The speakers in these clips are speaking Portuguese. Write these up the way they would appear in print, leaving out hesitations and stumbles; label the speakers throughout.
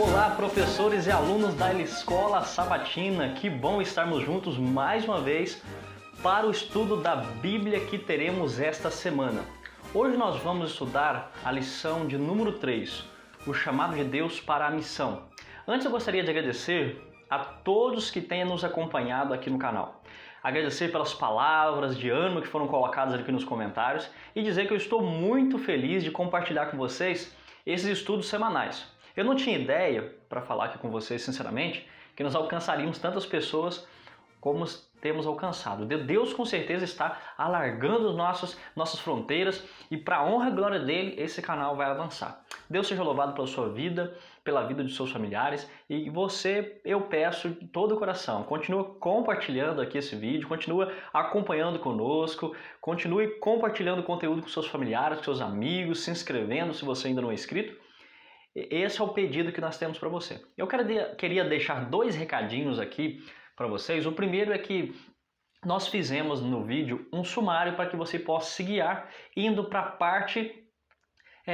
Speaker 1: Olá, professores e alunos da Escola Sabatina, que bom estarmos juntos mais uma vez para o estudo da Bíblia que teremos esta semana. Hoje nós vamos estudar a lição de número 3, o chamado de Deus para a missão. Antes eu gostaria de agradecer a todos que têm nos acompanhado aqui no canal. Agradecer pelas palavras de ânimo que foram colocadas aqui nos comentários e dizer que eu estou muito feliz de compartilhar com vocês esses estudos semanais. Eu não tinha ideia, para falar aqui com vocês sinceramente, que nós alcançaríamos tantas pessoas como temos alcançado. Deus com certeza está alargando nossas fronteiras e para a honra e glória dele, esse canal vai avançar. Deus seja louvado pela sua vida, pela vida de seus familiares e você, eu peço de todo o coração, continua compartilhando aqui esse vídeo, continua acompanhando conosco, continue compartilhando conteúdo com seus familiares, com seus amigos, se inscrevendo se você ainda não é inscrito. Esse é o pedido que nós temos para você. Eu queria deixar dois recadinhos aqui para vocês. O primeiro é que nós fizemos no vídeo um sumário para que você possa se guiar indo para a parte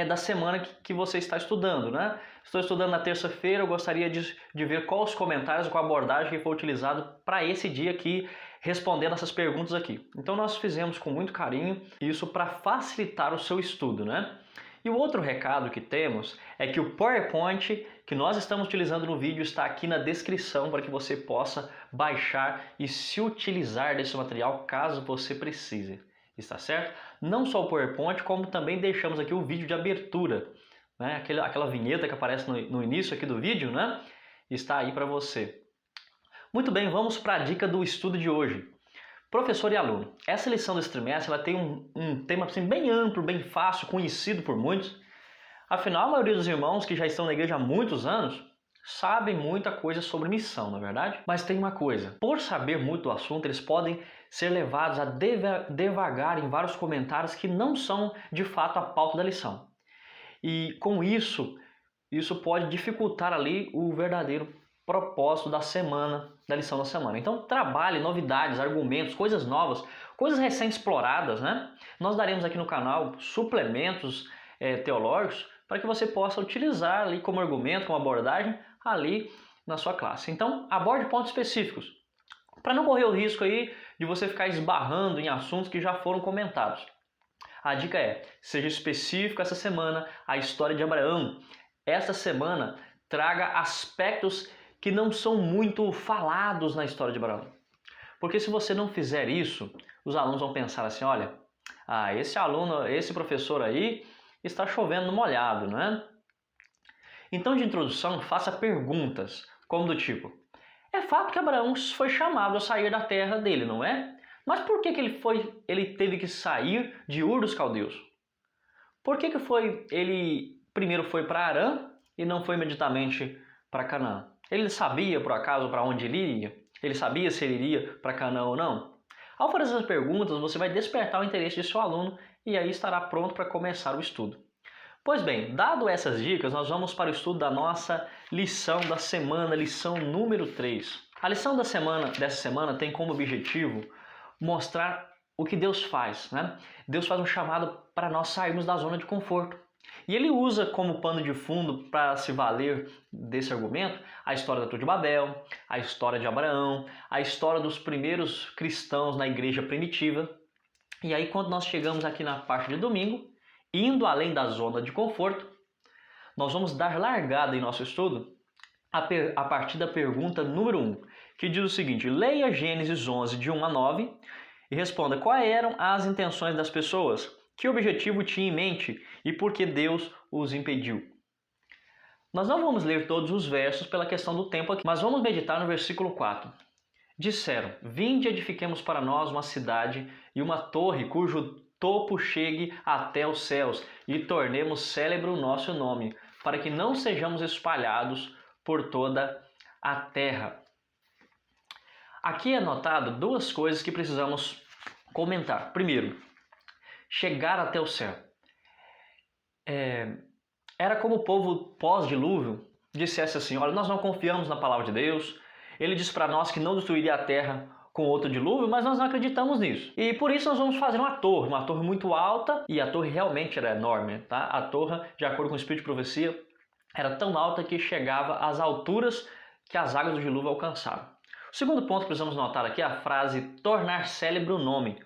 Speaker 1: da semana que você está estudando, né? Estou estudando na terça-feira, eu gostaria de ver quais os comentários, qual a abordagem que foi utilizado para esse dia aqui, respondendo essas perguntas aqui. Então nós fizemos com muito carinho isso para facilitar o seu estudo, né? E o outro recado que temos é que o PowerPoint que nós estamos utilizando no vídeo está aqui na descrição para que você possa baixar e se utilizar desse material caso você precise. Está certo? Não só o PowerPoint, como também deixamos aqui o vídeo de abertura, né? Aquela vinheta que aparece no início aqui do vídeo, né? Está aí para você. Muito bem, vamos para a dica do estudo de hoje. Professor e aluno, essa lição desse trimestre ela tem um tema assim, bem amplo, bem fácil, conhecido por muitos. Afinal, a maioria dos irmãos que já estão na igreja há muitos anos sabem muita coisa sobre missão, não é verdade? Mas tem uma coisa, por saber muito do assunto, eles podem ser levados a devagar em vários comentários que não são de fato a pauta da lição. E com isso pode dificultar ali o verdadeiro propósito da semana, da lição da semana. Então trabalhe novidades, argumentos, coisas novas, coisas recém-exploradas, né? Nós daremos aqui no canal suplementos teológicos para que você possa utilizar ali como argumento, como abordagem ali na sua classe. Então aborde pontos específicos, para não correr o risco aí de você ficar esbarrando em assuntos que já foram comentados. A dica é, seja específico essa semana a história de Abraão. Essa semana traga aspectos que não são muito falados na história de Abraão. Porque se você não fizer isso, os alunos vão pensar assim, olha, esse professor aí está chovendo no molhado, né? Então, de introdução, faça perguntas, como do tipo, é fato que Abraão foi chamado a sair da terra dele, não é? Mas por que ele teve que sair de Ur dos Caldeus? Por que ele primeiro foi para Harã e não foi imediatamente para Canaã? Ele sabia, por acaso, para onde ele iria? Ele sabia se ele iria para Canaã ou não? Ao fazer essas perguntas, você vai despertar o interesse de seu aluno e aí estará pronto para começar o estudo. Pois bem, dado essas dicas, nós vamos para o estudo da nossa lição da semana, lição número 3. A lição dessa semana tem como objetivo mostrar o que Deus faz, né? Deus faz um chamado para nós sairmos da zona de conforto. E ele usa como pano de fundo para se valer desse argumento a história da Torre de Babel, a história de Abraão, a história dos primeiros cristãos na igreja primitiva. E aí quando nós chegamos aqui na parte de domingo, indo além da zona de conforto, nós vamos dar largada em nosso estudo a partir da pergunta número 1, que diz o seguinte, leia Gênesis 11, de 1 a 9 e responda quais eram as intenções das pessoas. Que objetivo tinha em mente e por que Deus os impediu? Nós não vamos ler todos os versos pela questão do tempo aqui, mas vamos meditar no versículo 4. Disseram, vinde edifiquemos para nós uma cidade e uma torre cujo topo chegue até os céus e tornemos célebre o nosso nome, para que não sejamos espalhados por toda a terra. Aqui é notado duas coisas que precisamos comentar. Primeiro, chegar até o céu. Era como o povo pós-dilúvio dissesse assim, olha, nós não confiamos na palavra de Deus, ele disse para nós que não destruiria a terra com outro dilúvio, mas nós não acreditamos nisso. E por isso nós vamos fazer uma torre muito alta, e a torre realmente era enorme, tá? A torre, de acordo com o Espírito de Profecia, era tão alta que chegava às alturas que as águas do dilúvio alcançaram. O segundo ponto que precisamos notar aqui é a frase tornar célebre o nome.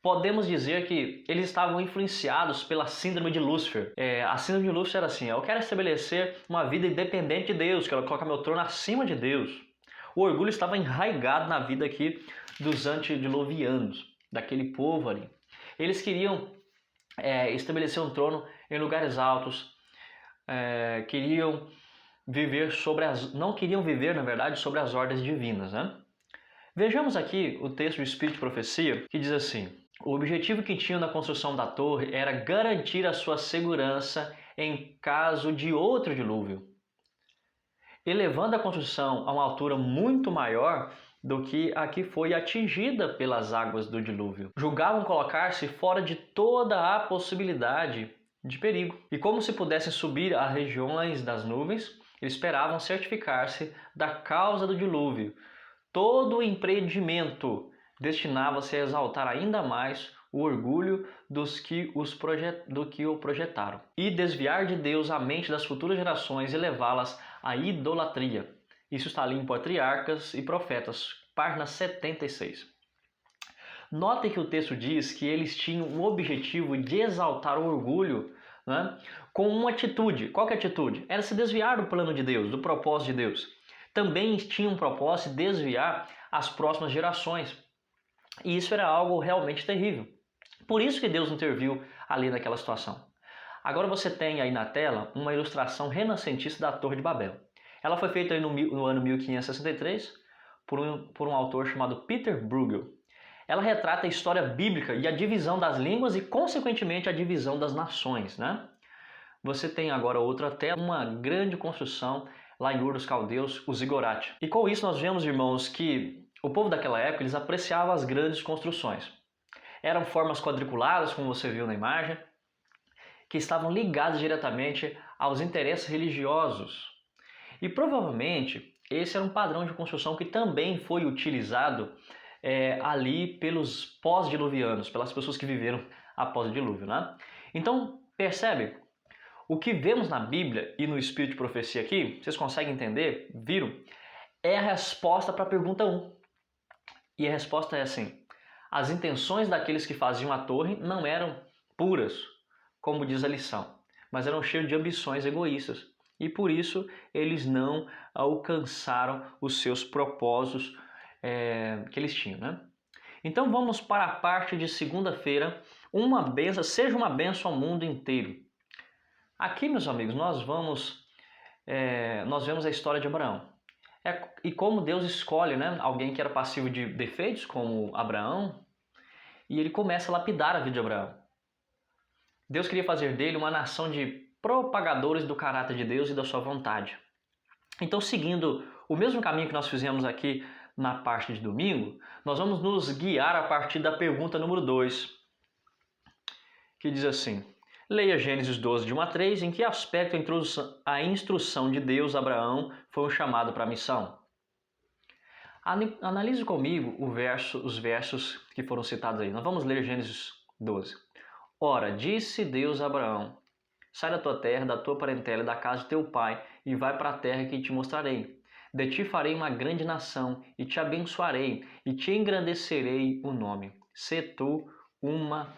Speaker 1: Podemos dizer que eles estavam influenciados pela síndrome de Lúcifer. A síndrome de Lúcifer era assim: eu quero estabelecer uma vida independente de Deus, quero colocar meu trono acima de Deus. O orgulho estava enraizado na vida aqui dos antediluvianos, daquele povo ali. Eles queriam estabelecer um trono em lugares altos, queriam viver não queriam viver, na verdade, sobre as ordens divinas, né? Vejamos aqui o texto do Espírito de Profecia, que diz assim: o objetivo que tinham na construção da torre era garantir a sua segurança em caso de outro dilúvio, elevando a construção a uma altura muito maior do que a que foi atingida pelas águas do dilúvio. Julgavam colocar-se fora de toda a possibilidade de perigo. E como se pudessem subir a regiões das nuvens, eles esperavam certificar-se da causa do dilúvio. Todo o empreendimento destinava-se a exaltar ainda mais o orgulho do que o projetaram e desviar de Deus a mente das futuras gerações e levá-las à idolatria. Isso está ali em Patriarcas e Profetas, página 76. Notem que o texto diz que eles tinham o objetivo de exaltar o orgulho, né, com uma atitude. Qual que é a atitude? Era se desviar do plano de Deus, do propósito de Deus. Também tinham um propósito de desviar as próximas gerações. E isso era algo realmente terrível. Por isso que Deus interviu ali naquela situação. Agora você tem aí na tela uma ilustração renascentista da Torre de Babel. Ela foi feita aí no ano 1563 por um autor chamado Peter Bruegel. Ela retrata a história bíblica e a divisão das línguas e, consequentemente, a divisão das nações, né? Você tem agora outra tela, uma grande construção lá em Ur dos Caldeus, o Zigurate. E com isso nós vemos, irmãos, que o povo daquela época eles apreciavam as grandes construções. Eram formas quadriculadas, como você viu na imagem, que estavam ligadas diretamente aos interesses religiosos. E provavelmente esse era um padrão de construção que também foi utilizado ali pelos pós-diluvianos, pelas pessoas que viveram após o dilúvio, né? Então, percebe? O que vemos na Bíblia e no Espírito de Profecia aqui, vocês conseguem entender? Viram? É a resposta para a pergunta 1. E a resposta é assim: as intenções daqueles que faziam a torre não eram puras, como diz a lição, mas eram cheios de ambições egoístas. E por isso eles não alcançaram os seus propósitos que eles tinham, né? Então vamos para a parte de segunda-feira, seja uma bênção ao mundo inteiro. Aqui, meus amigos, nós vemos a história de Abraão. E como Deus escolhe, né, alguém que era passivo de defeitos, como Abraão, e ele começa a lapidar a vida de Abraão. Deus queria fazer dele uma nação de propagadores do caráter de Deus e da sua vontade. Então, seguindo o mesmo caminho que nós fizemos aqui na parte de domingo, nós vamos nos guiar a partir da pergunta número 2, que diz assim: leia Gênesis 12, de 1 a 3, em que aspecto a instrução de Deus a Abraão foi um chamado para a missão. Analise comigo os versos que foram citados aí. Nós vamos ler Gênesis 12. Ora, disse Deus a Abraão: sai da tua terra, da tua parentela e da casa de teu pai, e vai para a terra que te mostrarei. De ti farei uma grande nação, e te abençoarei, e te engrandecerei o nome. Sê tu uma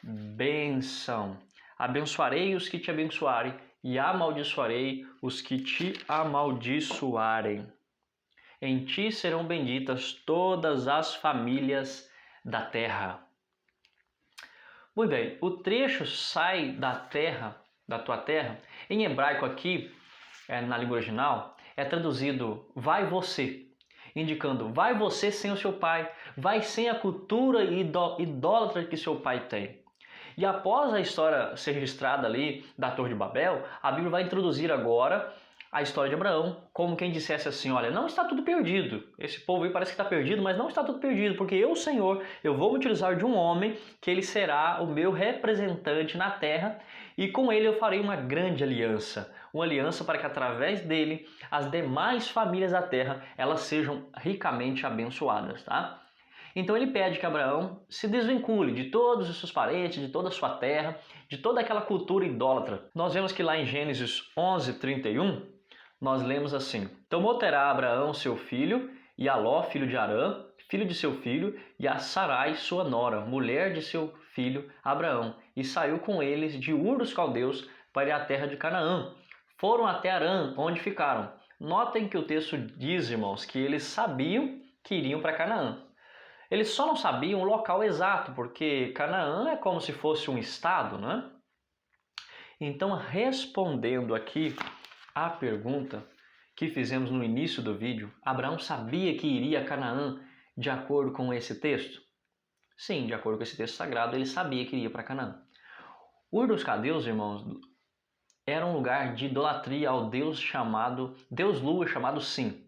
Speaker 1: bênção. Abençoarei os que te abençoarem, e amaldiçoarei os que te amaldiçoarem. Em ti serão benditas todas as famílias da terra. Muito bem, o trecho sai da terra, da tua terra, em hebraico aqui, na língua original, é traduzido vai você, indicando vai você sem o seu pai, vai sem a cultura idólatra que seu pai tem. E após a história ser registrada ali da Torre de Babel, a Bíblia vai introduzir agora a história de Abraão, como quem dissesse assim: olha, não está tudo perdido. Esse povo aí parece que está perdido, mas não está tudo perdido, porque eu, Senhor, eu vou me utilizar de um homem que ele será o meu representante na terra, e com ele eu farei uma grande aliança. Uma aliança para que através dele as demais famílias da terra elas sejam ricamente abençoadas, tá? Então ele pede que Abraão se desvincule de todos os seus parentes, de toda a sua terra, de toda aquela cultura idólatra. Nós vemos que lá em Gênesis 11:31, nós lemos assim: Tomou Terá Abraão seu filho, e a Ló, filho de Harã, filho de seu filho, e a Sarai, sua nora, mulher de seu filho Abraão, e saiu com eles de Ur dos Caldeus para ir à terra de Canaã. Foram até Harã, onde ficaram. Notem que o texto diz, irmãos, que eles sabiam que iriam para Canaã. Eles só não sabiam o local exato, porque Canaã é como se fosse um estado, né? Então, respondendo aqui a pergunta que fizemos no início do vídeo, Abraão sabia que iria a Canaã de acordo com esse texto? Sim, de acordo com esse texto sagrado, ele sabia que iria para Canaã. Ur dos Caldeus, irmãos, era um lugar de idolatria ao Deus Lua, chamado Sim.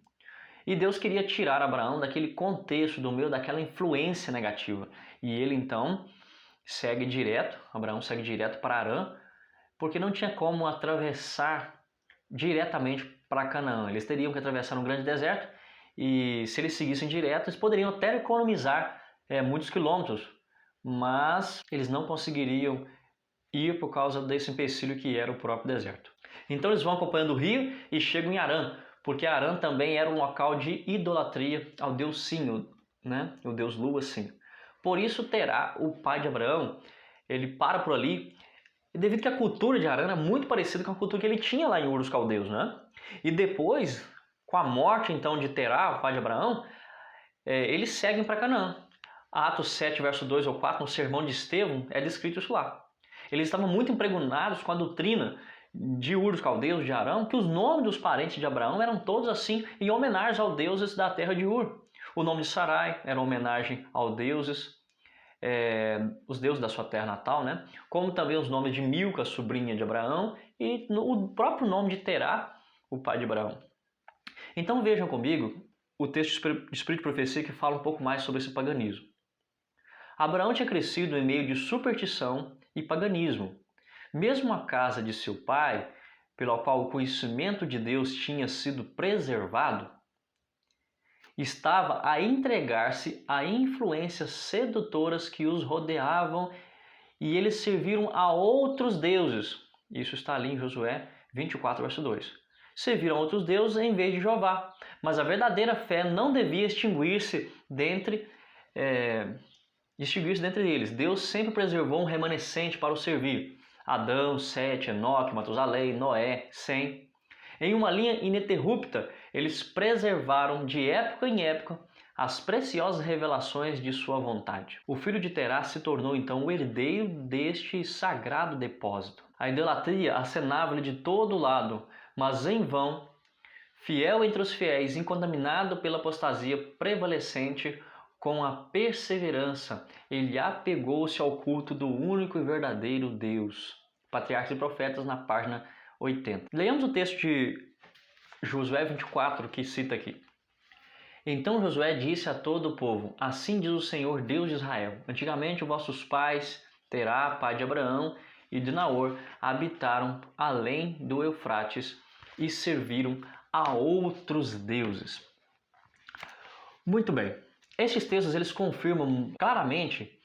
Speaker 1: E Deus queria tirar Abraão daquele contexto, do meio daquela influência negativa. E ele então Abraão segue direto para Harã, porque não tinha como atravessar diretamente para Canaã. Eles teriam que atravessar um grande deserto, e se eles seguissem direto, eles poderiam até economizar muitos quilômetros, mas eles não conseguiriam ir por causa desse empecilho que era o próprio deserto. Então eles vão acompanhando o rio e chegam em Harã, porque Harã também era um local de idolatria ao Deus Sim, né? O Deus Lua Sim. Por isso Terá, o pai de Abraão, ele para por ali, devido que a cultura de Harã é muito parecida com a cultura que ele tinha lá em Ur dos Caldeus, né? E depois, com a morte então de Terá, o pai de Abraão, eles seguem para Canaã. Atos 7, verso 2 ou 4, no sermão de Estevão, é descrito isso lá. Eles estavam muito impregnados com a doutrina de Ur dos Caldeus, de Harã, que os nomes dos parentes de Abraão eram todos assim, em homenagem aos deuses da terra de Ur. O nome de Sarai era uma homenagem aos deuses, os deuses da sua terra natal, né? Como também os nomes de Milca, sobrinha de Abraão, e o próprio nome de Terá, o pai de Abraão. Então vejam comigo o texto de Espírito de Profecia que fala um pouco mais sobre esse paganismo. Abraão tinha crescido em meio de superstição e paganismo. Mesmo a casa de seu pai, pela qual o conhecimento de Deus tinha sido preservado, estava a entregar-se a influências sedutoras que os rodeavam, e eles serviram a outros deuses. Isso está ali em Josué 24, verso 2. Serviram a outros deuses em vez de Jeová. Mas a verdadeira fé não devia extinguir-se dentre eles. Deus sempre preservou um remanescente para o servir. Adão, Sete, Enoque, Matusalém, Noé, Sem. Em uma linha ininterrupta, eles preservaram de época em época as preciosas revelações de sua vontade. O filho de Terá se tornou então o herdeiro deste sagrado depósito. A idolatria acenava-lhe de todo lado, mas em vão, fiel entre os fiéis, incontaminado pela apostasia prevalecente, com a perseverança, ele apegou-se ao culto do único e verdadeiro Deus. Patriarcas e Profetas, na página 80. Leamos o texto de Josué 24, que cita aqui. Então Josué disse a todo o povo: Assim diz o Senhor, Deus de Israel: Antigamente vossos pais, Terá, pai de Abraão, e de Naor, habitaram além do Eufrates e serviram a outros deuses. Muito bem. Estes textos eles confirmam claramente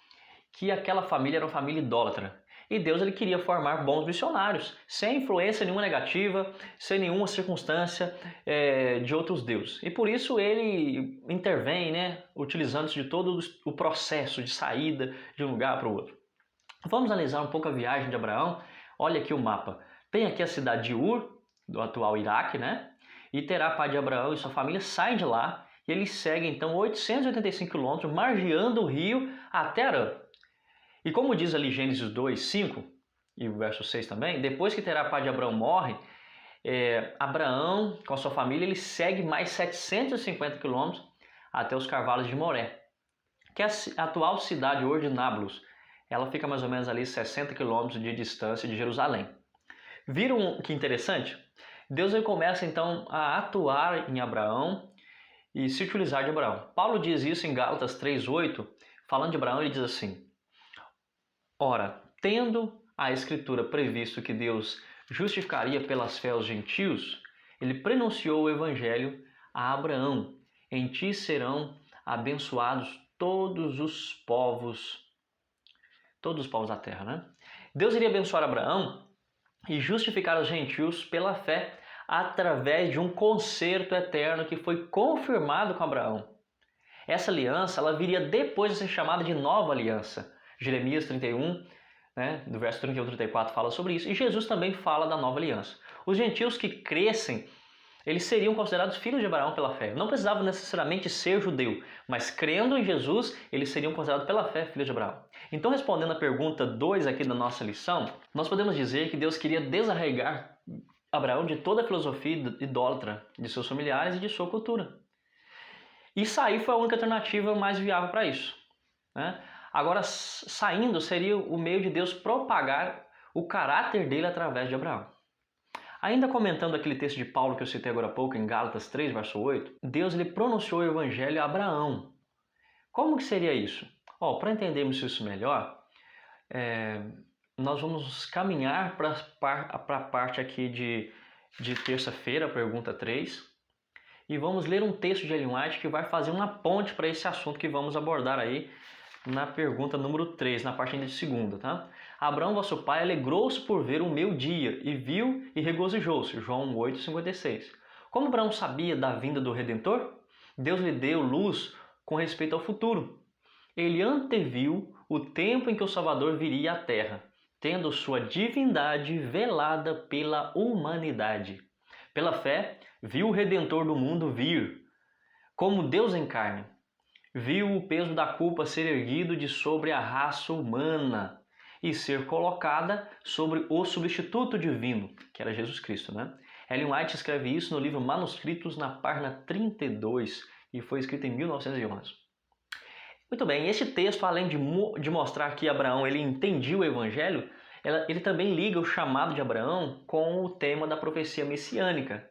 Speaker 1: que aquela família era uma família idólatra. E Deus ele queria formar bons missionários, sem influência nenhuma negativa, sem nenhuma circunstância de outros deuses. E por isso ele intervém, né, utilizando-se de todo o processo de saída de um lugar para o outro. Vamos analisar um pouco a viagem de Abraão. Olha aqui o mapa. Tem aqui a cidade de Ur, do atual Iraque, né? E Terá, pai de Abraão, e sua família saem de lá e eles seguem então 885 quilômetros, margeando o rio até Harã. E como diz ali Gênesis 2, 5 e o verso 6 também, depois que Terá, pai de Abraão, morre, Abraão, com a sua família, ele segue mais 750 quilômetros até os Carvalhos de Moré, que é a atual cidade hoje de Nablus. Ela fica mais ou menos ali 60 quilômetros de distância de Jerusalém. Viram que interessante? Deus ele começa então a atuar em Abraão e se utilizar de Abraão. Paulo diz isso em Gálatas 3:8, falando de Abraão, ele diz assim: Ora, tendo a Escritura previsto que Deus justificaria pelas fé os gentios, ele prenunciou o Evangelho a Abraão: em ti serão abençoados todos os povos da terra, né? Deus iria abençoar Abraão e justificar os gentios pela fé através de um concerto eterno que foi confirmado com Abraão. Essa aliança ela viria depois de ser chamada de nova aliança. Jeremias 31, do verso 31 e 34 fala sobre isso. E Jesus também fala da nova aliança. Os gentios que crescem, eles seriam considerados filhos de Abraão pela fé. Não precisavam necessariamente ser judeu, mas crendo em Jesus, eles seriam considerados pela fé filhos de Abraão. Então, respondendo a pergunta 2 aqui da nossa lição, nós podemos dizer que Deus queria desarraigar Abraão de toda a filosofia idólatra de seus familiares e de sua cultura. E sair foi a única alternativa mais viável para isso. Agora, saindo seria o meio de Deus propagar o caráter dele através de Abraão. Ainda comentando aquele texto de Paulo que eu citei agora há pouco, em Gálatas 3, verso 8, Deus ele pronunciou o evangelho a Abraão. Como que seria isso? Para entendermos isso melhor, nós vamos caminhar para a parte aqui de terça-feira, pergunta 3, e vamos ler um texto de Ellen White que vai fazer uma ponte para esse assunto que vamos abordar aí na pergunta número 3, na parte ainda de segunda, tá? Abraão, vosso pai, alegrou-se por ver o meu dia, e viu e regozijou-se. João 8,56. Como Abraão sabia da vinda do Redentor, Deus lhe deu luz com respeito ao futuro. Ele anteviu o tempo em que o Salvador viria à terra, tendo sua divindade velada pela humanidade. Pela fé, viu o Redentor do mundo vir, como Deus em carne. Viu o peso da culpa ser erguido de sobre a raça humana e ser colocada sobre o substituto divino, que era Jesus Cristo, Ellen White escreve isso no livro Manuscritos, na página 32, e foi escrito em 1911. Muito bem, esse texto, além de mostrar que Abraão ele entendia o Evangelho, ele também liga o chamado de Abraão com o tema da profecia messiânica,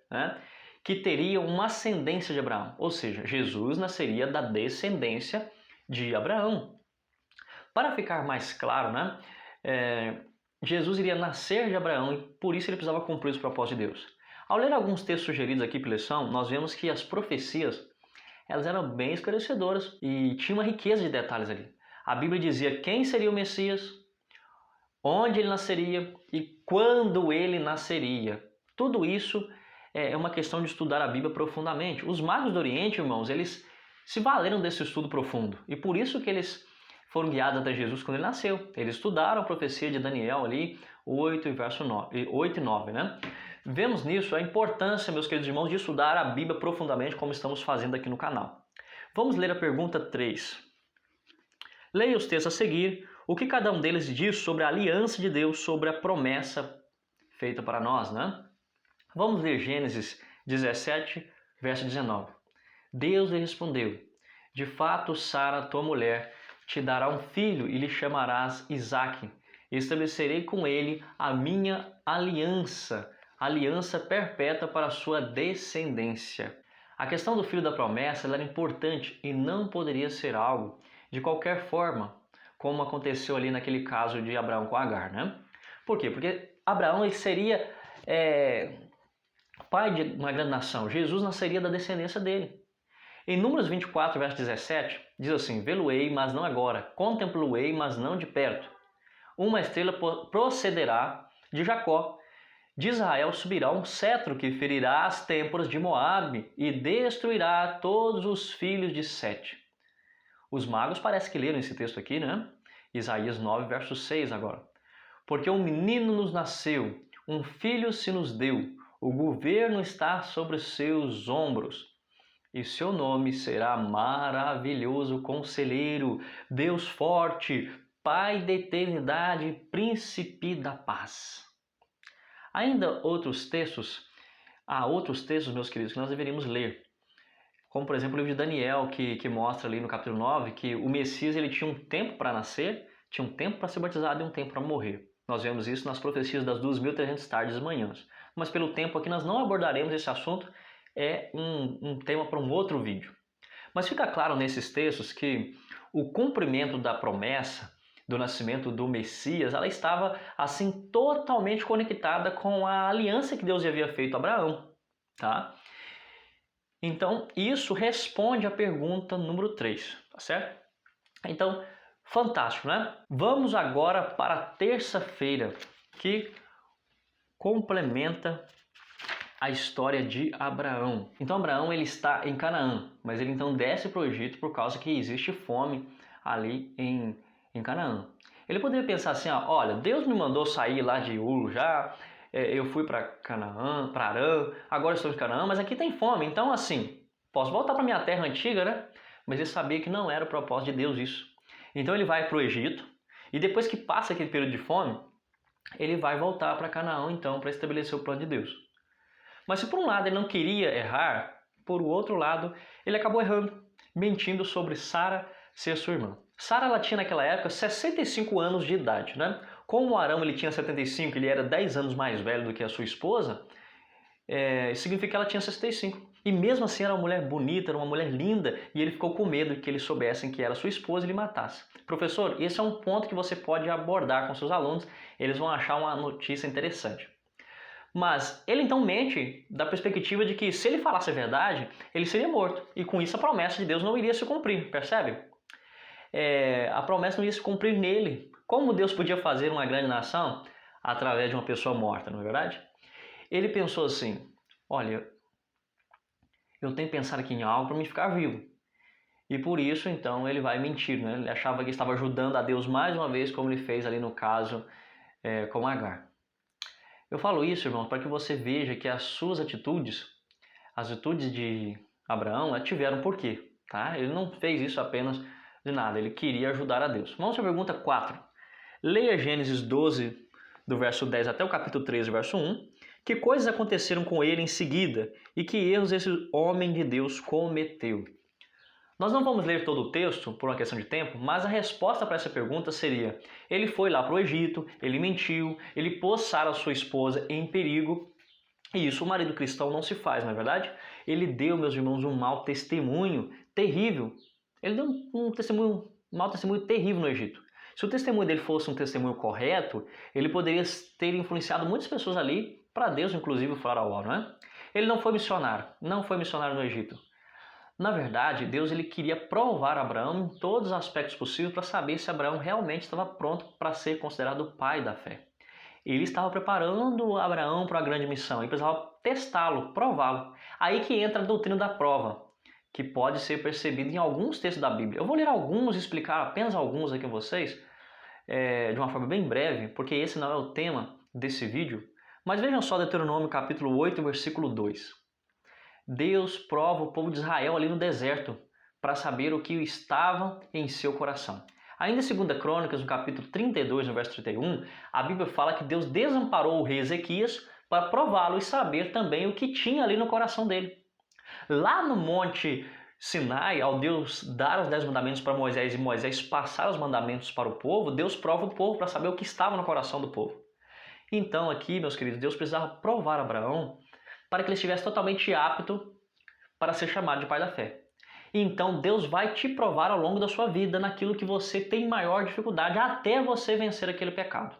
Speaker 1: que teria uma ascendência de Abraão, ou seja, Jesus nasceria da descendência de Abraão. Para ficar mais claro, Jesus iria nascer de Abraão e por isso ele precisava cumprir os propósitos de Deus. Ao ler alguns textos sugeridos aqui pela lição, nós vemos que as profecias elas eram bem esclarecedoras e tinha uma riqueza de detalhes ali. A Bíblia dizia quem seria o Messias, onde ele nasceria e quando ele nasceria. Tudo isso é uma questão de estudar a Bíblia profundamente. Os magos do Oriente, irmãos, eles se valeram desse estudo profundo. E por isso que eles foram guiados até Jesus quando ele nasceu. Eles estudaram a profecia de Daniel ali, 8 e 9, Vemos nisso a importância, meus queridos irmãos, de estudar a Bíblia profundamente, como estamos fazendo aqui no canal. Vamos ler a pergunta 3. Leia os textos a seguir, o que cada um deles diz sobre a aliança de Deus, sobre a promessa feita para nós, Vamos ler Gênesis 17, verso 19. Deus lhe respondeu, de fato Sara, tua mulher, te dará um filho e lhe chamarás Isaque. Estabelecerei com ele a minha aliança perpétua para a sua descendência. A questão do filho da promessa era importante e não poderia ser algo de qualquer forma, como aconteceu ali naquele caso de Abraão com Agar, Por quê? Porque Abraão ele seria pai de uma grande nação. Jesus nasceria da descendência dele. Em Números 24, verso 17, diz assim, vê-lo-ei, mas não agora, contemplo-ei, mas não de perto. Uma estrela procederá de Jacó, de Israel subirá um cetro que ferirá as têmporas de Moabe e destruirá todos os filhos de Sete. Os magos parece que leram esse texto aqui, Isaías 9, verso 6 agora. Porque um menino nos nasceu, um filho se nos deu, o governo está sobre os seus ombros. E seu nome será maravilhoso conselheiro, Deus forte, Pai da eternidade, príncipe da paz. Ainda há outros textos, meus queridos, que nós deveríamos ler. Como, por exemplo, o livro de Daniel, que mostra ali no capítulo 9 que o Messias ele tinha um tempo para nascer, tinha um tempo para ser batizado e um tempo para morrer. Nós vemos isso nas profecias das 2.300 tardes e manhãs. Mas pelo tempo aqui nós não abordaremos esse assunto, é um tema para um outro vídeo. Mas fica claro nesses textos que o cumprimento da promessa do nascimento do Messias, ela estava assim totalmente conectada com a aliança que Deus havia feito a Abraão, Então, isso responde à pergunta número 3, tá certo? Então, Fantástico, né? Vamos agora para a terça-feira, que complementa a história de Abraão. Então Abraão ele está em Canaã, mas ele então desce para o Egito por causa que existe fome ali em Canaã. Ele poderia pensar assim, olha, Deus me mandou sair lá de Ur já, eu fui para Canaã, para Arã, agora estou em Canaã, mas aqui tem fome, então assim, posso voltar para minha terra antiga, né? Mas ele sabia que não era o propósito de Deus isso. Então ele vai para o Egito e depois que passa aquele período de fome, ele vai voltar para Canaã então para estabelecer o plano de Deus. Mas se por um lado ele não queria errar, por outro lado ele acabou errando, mentindo sobre Sara ser sua irmã. Sara ela tinha naquela época 65 anos de idade, né? Como Arão ele tinha 75, ele era 10 anos mais velho do que a sua esposa, significa que ela tinha 65. E mesmo assim era uma mulher bonita, era uma mulher linda, e ele ficou com medo de que eles soubessem que era sua esposa e ele matasse. Professor, esse é um ponto que você pode abordar com seus alunos, eles vão achar uma notícia interessante. Mas ele então mente da perspectiva de que se ele falasse a verdade, ele seria morto. E com isso a promessa de Deus não iria se cumprir, percebe? A promessa não ia se cumprir nele. Como Deus podia fazer uma grande nação através de uma pessoa morta, não é verdade? Ele pensou assim, olha, eu tenho que pensar aqui em algo para me ficar vivo. E por isso, então, ele vai mentir, né? Ele achava que estava ajudando a Deus mais uma vez, como ele fez ali no caso com Agar. Eu falo isso, irmão, para que você veja que as suas atitudes, as atitudes de Abraão, tiveram porquê, tá? Ele não fez isso apenas de nada, ele queria ajudar a Deus. Vamos para a pergunta 4. Leia Gênesis 12, do verso 10 até o capítulo 13, verso 1. Que coisas aconteceram com ele em seguida e que erros esse homem de Deus cometeu? Nós não vamos ler todo o texto por uma questão de tempo, mas a resposta para essa pergunta seria: ele foi lá para o Egito, ele mentiu, ele pôs Sara, sua esposa, em perigo. E isso o marido cristão não se faz, não é verdade? Ele deu, meus irmãos, um mau testemunho terrível. Ele deu um mau testemunho terrível no Egito. Se o testemunho dele fosse um testemunho correto, ele poderia ter influenciado muitas pessoas ali, para Deus, inclusive o faraó, não é? Ele não foi missionário no Egito. Na verdade, Deus ele queria provar Abraão em todos os aspectos possíveis para saber se Abraão realmente estava pronto para ser considerado o pai da fé. Ele estava preparando Abraão para a grande missão, ele precisava testá-lo, prová-lo. Aí que entra a doutrina da prova, que pode ser percebida em alguns textos da Bíblia. Eu vou ler alguns e explicar apenas alguns aqui a vocês, de uma forma bem breve, porque esse não é o tema desse vídeo. Mas vejam só Deuteronômio capítulo 8, versículo 2. Deus prova o povo de Israel ali no deserto para saber o que estava em seu coração. Ainda em 2 Crônicas, no capítulo 32, no verso 31, a Bíblia fala que Deus desamparou o rei Ezequias para prová-lo e saber também o que tinha ali no coração dele. Lá no Monte Sinai, ao Deus dar os 10 mandamentos para Moisés e Moisés passar os mandamentos para o povo, Deus prova o povo para saber o que estava no coração do povo. Então aqui, meus queridos, Deus precisava provar Abraão para que ele estivesse totalmente apto para ser chamado de pai da fé. Então Deus vai te provar ao longo da sua vida naquilo que você tem maior dificuldade até você vencer aquele pecado.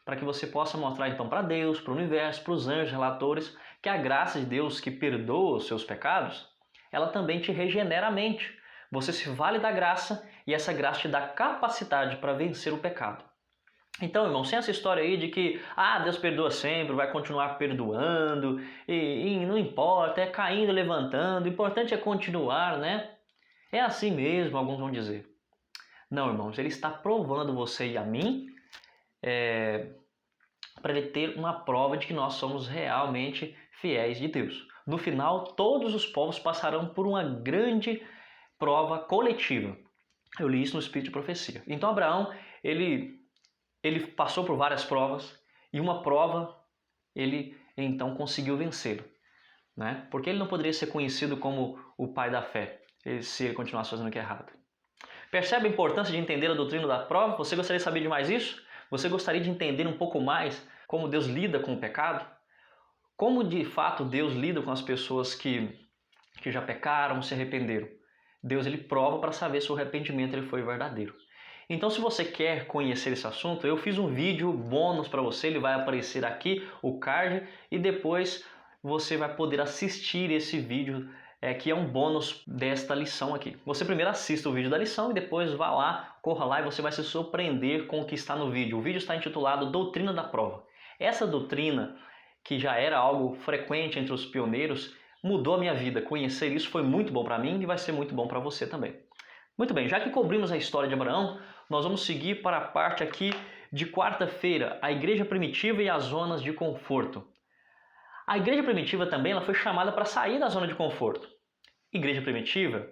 Speaker 1: Para que você possa mostrar então para Deus, para o universo, para os anjos relatores, que a graça de Deus que perdoa os seus pecados, ela também te regenera a mente. Você se vale da graça e essa graça te dá capacidade para vencer o pecado. Então, irmão, sem essa história aí de que Deus perdoa sempre, vai continuar perdoando, e não importa, é caindo, levantando, o importante é continuar, né? É assim mesmo, alguns vão dizer. Não, irmãos, ele está provando você e a mim para ele ter uma prova de que nós somos realmente fiéis de Deus. No final, todos os povos passarão por uma grande prova coletiva. Eu li isso no Espírito de Profecia. Então, Abraão, ele passou por várias provas e uma prova ele então conseguiu vencê-lo, né? Porque ele não poderia ser conhecido como o pai da fé se ele continuasse fazendo o que é errado. Percebe a importância de entender a doutrina da prova? Você gostaria de saber de mais isso? Você gostaria de entender um pouco mais como Deus lida com o pecado? Como de fato Deus lida com as pessoas que já pecaram, se arrependeram? Deus ele prova para saber se o arrependimento ele foi verdadeiro. Então, se você quer conhecer esse assunto, eu fiz um vídeo bônus para você, ele vai aparecer aqui, o card, e depois você vai poder assistir esse vídeo que é um bônus desta lição aqui. Você primeiro assista o vídeo da lição e depois vá lá, corra lá e você vai se surpreender com o que está no vídeo. O vídeo está intitulado Doutrina da Prova. Essa doutrina, que já era algo frequente entre os pioneiros, mudou a minha vida. Conhecer isso foi muito bom para mim e vai ser muito bom para você também. Muito bem, já que cobrimos a história de Abraão, nós vamos seguir para a parte aqui de quarta-feira, a igreja primitiva e as zonas de conforto. A igreja primitiva também ela foi chamada para sair da zona de conforto. Igreja primitiva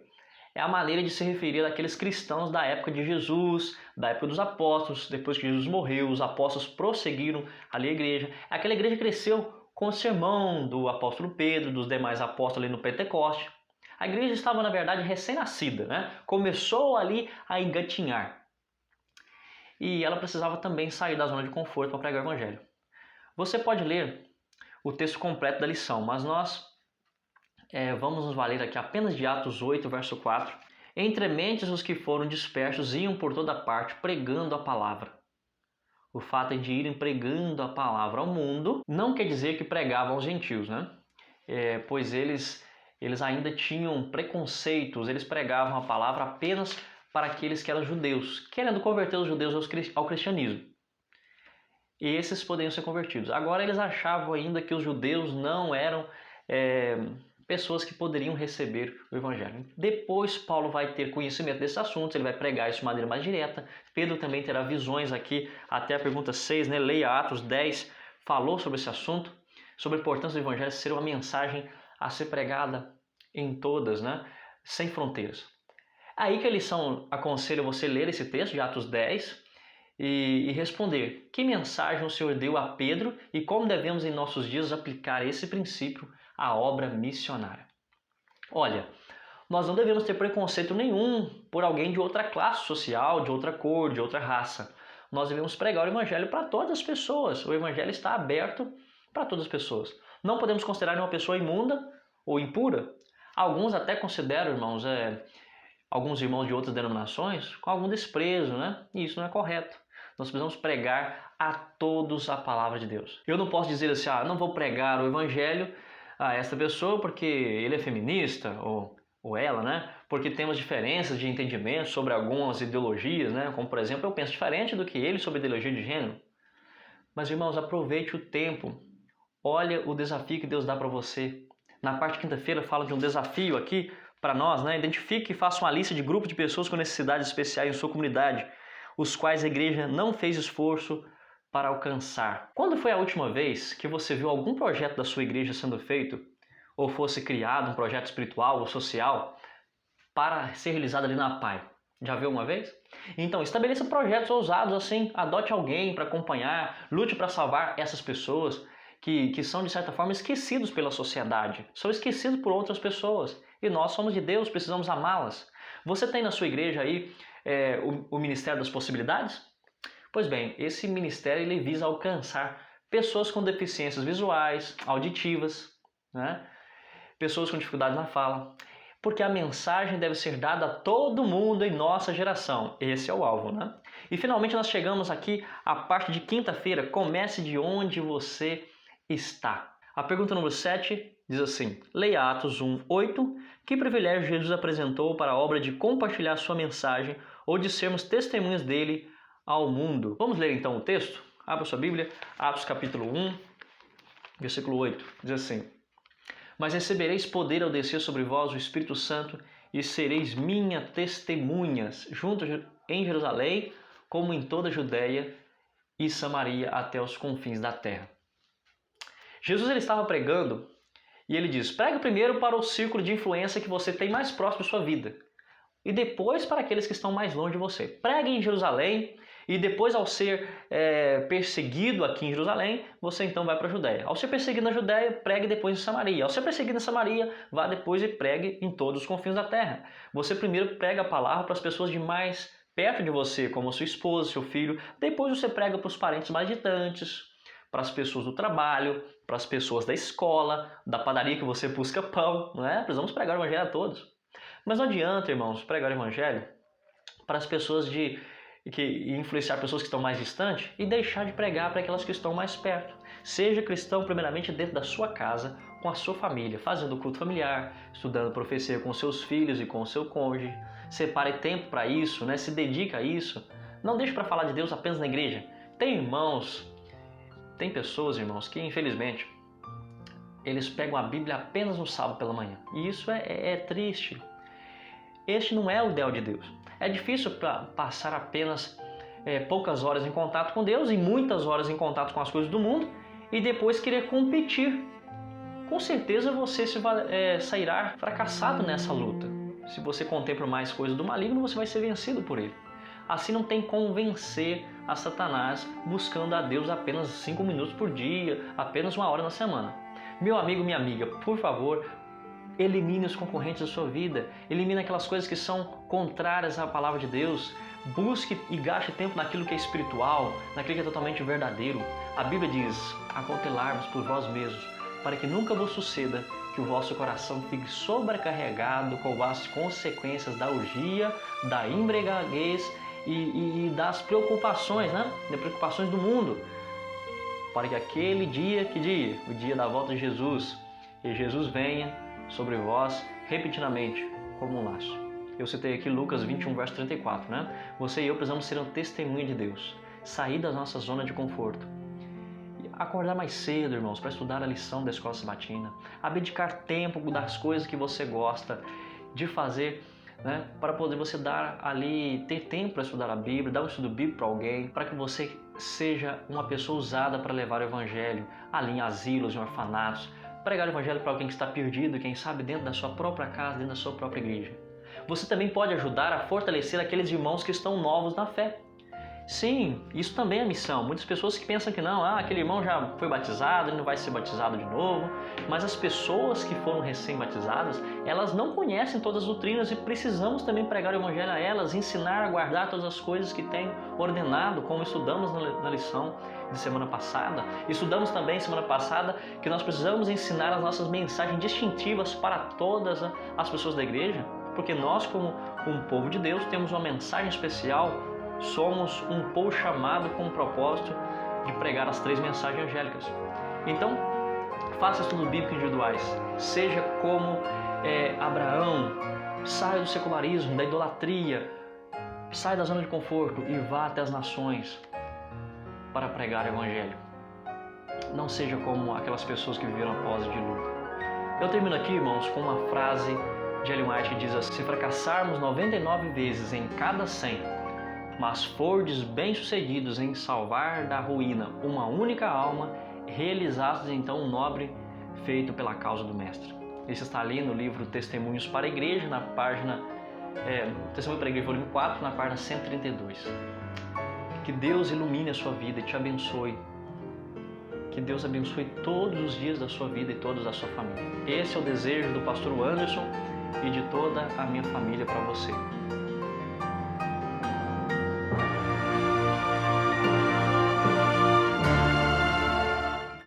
Speaker 1: é a maneira de se referir àqueles cristãos da época de Jesus, da época dos apóstolos, depois que Jesus morreu, os apóstolos prosseguiram ali a igreja. Aquela igreja cresceu com o sermão do apóstolo Pedro, dos demais apóstolos ali no Pentecoste. A igreja estava, na verdade, recém-nascida, né? Começou ali a engatinhar. E ela precisava também sair da zona de conforto para pregar o evangelho. Você pode ler o texto completo da lição, mas nós vamos nos valer aqui apenas de Atos 8, verso 4. Entre mentes os que foram dispersos iam por toda parte pregando a palavra. O fato de irem pregando a palavra ao mundo não quer dizer que pregavam aos gentios, né? Pois eles ainda tinham preconceitos, eles pregavam a palavra apenas para aqueles que eram judeus, querendo converter os judeus ao cristianismo. E esses poderiam ser convertidos. Agora eles achavam ainda que os judeus não eram pessoas que poderiam receber o evangelho. Depois Paulo vai ter conhecimento desses assuntos, ele vai pregar isso de maneira mais direta. Pedro também terá visões aqui, até a pergunta 6, né? Leia Atos 10, falou sobre esse assunto, sobre a importância do evangelho ser uma mensagem a ser pregada em todas, né? Sem fronteiras. Aí que a lição aconselha você ler esse texto de Atos 10 e responder que mensagem o Senhor deu a Pedro e como devemos em nossos dias aplicar esse princípio à obra missionária. Olha, nós não devemos ter preconceito nenhum por alguém de outra classe social, de outra cor, de outra raça. Nós devemos pregar o evangelho para todas as pessoas. O evangelho está aberto para todas as pessoas. Não podemos considerar uma pessoa imunda ou impura. Alguns até consideram, irmãos, alguns irmãos de outras denominações com algum desprezo, né? E isso não é correto. Nós precisamos pregar a todos a palavra de Deus. Eu não posso dizer assim, não vou pregar o evangelho a essa pessoa porque ele é feminista ou ela, né? Porque temos diferenças de entendimento sobre algumas ideologias, né? Como, por exemplo, eu penso diferente do que ele sobre ideologia de gênero. Mas, irmãos, aproveite o tempo. Olha o desafio que Deus dá para você. Na parte de quinta-feira fala de um desafio aqui para nós, né? Identifique e faça uma lista de grupos de pessoas com necessidades especiais em sua comunidade, os quais a igreja não fez esforço para alcançar. Quando foi a última vez que você viu algum projeto da sua igreja sendo feito, ou fosse criado um projeto espiritual ou social para ser realizado ali na PAI? Já viu uma vez? Então, estabeleça projetos ousados assim, adote alguém para acompanhar, lute para salvar essas pessoas que são, de certa forma, esquecidos pela sociedade, são esquecidos por outras pessoas. E nós somos de Deus, precisamos amá-las. Você tem na sua igreja aí o Ministério das Possibilidades? Pois bem, esse ministério ele visa alcançar pessoas com deficiências visuais, auditivas, né? Pessoas com dificuldade na fala, porque a mensagem deve ser dada a todo mundo em nossa geração. Esse é o alvo, né? E finalmente nós chegamos aqui à parte de quinta-feira. Comece de onde você está. A pergunta número 7 diz assim: leia Atos 1, 8. Que privilégio Jesus apresentou para a obra de compartilhar sua mensagem ou de sermos testemunhas dele ao mundo? Vamos ler então o texto? Abra sua Bíblia, Atos capítulo 1, versículo 8. Diz assim: mas recebereis poder ao descer sobre vós o Espírito Santo e sereis minhas testemunhas, junto em Jerusalém, como em toda a Judéia e Samaria até os confins da terra. Jesus ele estava pregando e ele diz: pregue primeiro para o círculo de influência que você tem mais próximo de sua vida e depois para aqueles que estão mais longe de você. Pregue em Jerusalém e depois, ao ser perseguido aqui em Jerusalém, você então vai para a Judéia. Ao ser perseguido na Judéia, pregue depois em Samaria. Ao ser perseguido na Samaria, vá depois e pregue em todos os confins da terra. Você primeiro prega a palavra para as pessoas de mais perto de você, como a sua esposa, seu filho. Depois você prega para os parentes mais distantes, para as pessoas do trabalho, para as pessoas da escola, da padaria que você busca pão, não é? Precisamos pregar o evangelho a todos. Mas não adianta, irmãos, pregar o evangelho para as pessoas de e influenciar pessoas que estão mais distantes e deixar de pregar para aquelas que estão mais perto. Seja cristão primeiramente dentro da sua casa, com a sua família, fazendo culto familiar, estudando profecia com seus filhos e com o seu cônjuge. Separe tempo para isso, né? Se dedique a isso. Não deixe para falar de Deus apenas na igreja. Tem pessoas, irmãos, que infelizmente eles pegam a Bíblia apenas no sábado pela manhã. E isso é triste. Este não é o ideal de Deus. É difícil passar apenas poucas horas em contato com Deus e muitas horas em contato com as coisas do mundo e depois querer competir. Com certeza você sairá fracassado nessa luta. Se você contempla mais coisas do maligno, você vai ser vencido por ele. Assim não tem como vencer a Satanás buscando a Deus apenas 5 minutos por dia, apenas 1 hora na semana. Meu amigo, minha amiga, por favor, elimine os concorrentes da sua vida, elimine aquelas coisas que são contrárias à palavra de Deus, busque e gaste tempo naquilo que é espiritual, naquilo que é totalmente verdadeiro. A Bíblia diz, acautelar-vos por vós mesmos, para que nunca vos suceda que o vosso coração fique sobrecarregado com as consequências da orgia, da embriaguez e das preocupações, né? Das preocupações do mundo. Para que aquele dia, que dia? O dia da volta de Jesus, e Jesus venha sobre vós repetidamente como um laço. Eu citei aqui Lucas 21, verso 34, né? Você e eu precisamos ser um testemunho de Deus, sair da nossa zona de conforto. Acordar mais cedo, irmãos, para estudar a lição da escola sabatina, abdicar tempo das coisas que você gosta de fazer, né, para poder você ter tempo para estudar a Bíblia, dar um estudo bíblico para alguém, para que você seja uma pessoa usada para levar o Evangelho ali em asilos, em orfanatos, pregar o Evangelho para alguém que está perdido, quem sabe dentro da sua própria casa, dentro da sua própria igreja. Você também pode ajudar a fortalecer aqueles irmãos que estão novos na fé. Sim, isso também é missão. Muitas pessoas que pensam que não, aquele irmão já foi batizado, ele não vai ser batizado de novo. Mas as pessoas que foram recém-batizadas, elas não conhecem todas as doutrinas e precisamos também pregar o Evangelho a elas, ensinar a guardar todas as coisas que tem ordenado, como estudamos na lição de semana passada. Estudamos também semana passada que nós precisamos ensinar as nossas mensagens distintivas para todas as pessoas da igreja, porque nós, como um povo de Deus, temos uma mensagem especial. Somos um povo chamado com o propósito de pregar as 3 mensagens angélicas. Então, faça estudos bíblicos individuais. Seja como Abraão, saia do secularismo, da idolatria, saia da zona de conforto e vá até as nações para pregar o Evangelho. Não seja como aquelas pessoas que viveram a pose de luta. Eu termino aqui, irmãos, com uma frase de Ellen White que diz assim: se fracassarmos 99 vezes em cada 100, mas fordes bem-sucedidos em salvar da ruína uma única alma, realizastes então um nobre feito pela causa do Mestre. Esse está ali no livro Testemunhos para a Igreja, na página Testemunho para a Igreja, volume 4, na página 132. Que Deus ilumine a sua vida e te abençoe. Que Deus abençoe todos os dias da sua vida e todos da sua família. Esse é o desejo do pastor Anderson e de toda a minha família para você.